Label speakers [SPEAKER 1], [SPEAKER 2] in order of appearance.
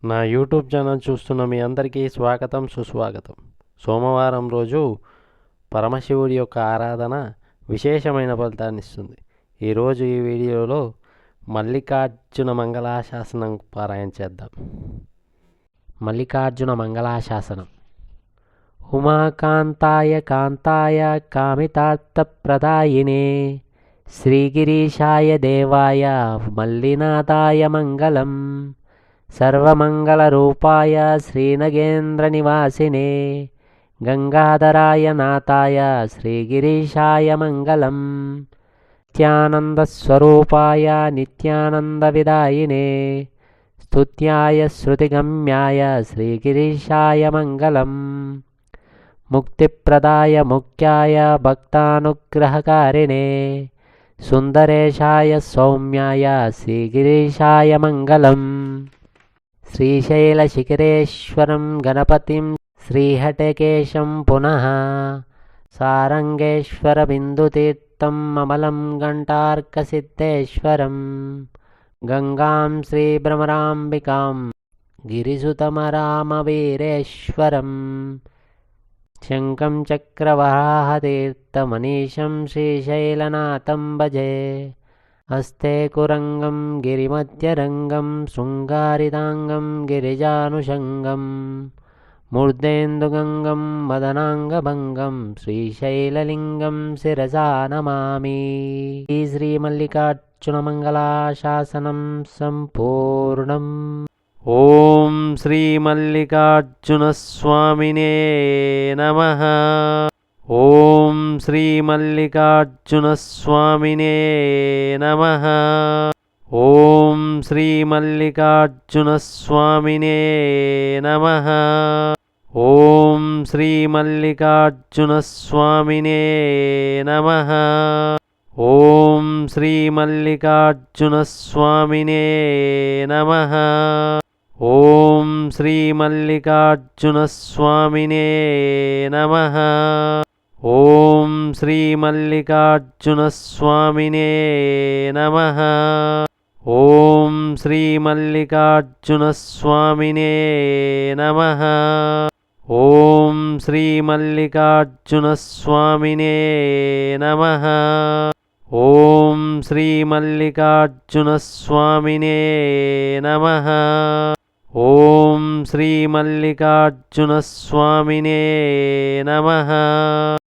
[SPEAKER 1] నా YouTube channel చూస్తున్న మీ అందరికీ స్వాగతం సుస్వాగతం. సోమవారం రోజు పరమశివుడి యొక్క ఆరాధన విశేషమైన ఫలితాన్ని ఇస్తుంది. ఈరోజు ఈ వీడియోలో మల్లికార్జున మంగళాశాసనం పారాయణ చేద్దాం. మల్లికార్జున మంగళాశాసనం. ఉమాకాంతాయ కాంతాయ కామితార్థప్రదాయినే శ్రీగిరీశాయ దేవాయ మల్లినాథాయ మంగళం. సర్వమంగళరూపాయ శ్రీనగేంద్రనివాసినే గంగాధరాయ నాథాయ శ్రీగిరీశాయ మంగళం. నిత్యానందస్వరూపాయ నిత్యానందవిదాయినే స్తుత్యాయ శృతిగమ్యాయ శ్రీగిరీశాయ మంగళం. ముక్తిప్రదాయ ముఖ్యాయ భక్తానుగ్రహకారిణే సుందరేశాయ సౌమ్యాయ శ్రీగిరీశాయ మంగళం. శ్రీశైలశిఖరేశ్వరం గణపతిం శ్రీహటకేశం పునః సారంగేశ్వరబిందుతీర్థం అమలం ఘంటార్కసిద్ధేశ్వరం. గంగాం శ్రీభ్రమరాంబికాం గిరిసుతమరామవీరేశ్వరం. శంఖం చక్రవరాహతీర్థమనీశం శ్రీశైలనాథం భజే. హస్తే కురంగం గిరిమధ్యరంగం శృంగారితాంగం గిరిజానుషంగం. మూర్ధేందుగంగం మదనాంగభంగం శ్రీశైలలింగం శిరసా నమామి. శ్రీమల్లికార్జునమంగళాశాసనం సంపూర్ణం. ఓం శ్రీ మల్లికార్జున స్వామినే నమః. ఓం శ్రీ మల్లికార్జున స్వామినే నమః. ఓం శ్రీ మల్లికార్జున స్వామినే నమః. ఓం శ్రీ మల్లికార్జున స్వామినే నమః. ఓం శ్రీ మల్లికార్జున స్వామినే నమః. ఓం శ్రీ మల్లికార్జున స్వామినే నమః. ఓం శ్రీ మల్లికార్జున స్వామినే నమః. ఓం శ్రీ మల్లికార్జున స్వామినే నమః. ఓం శ్రీ మల్లికార్జున స్వామినే నమః. ఓం శ్రీ మల్లికార్జున స్వామినే నమః. ఓం శ్రీ మల్లికార్జున స్వామినే నమః.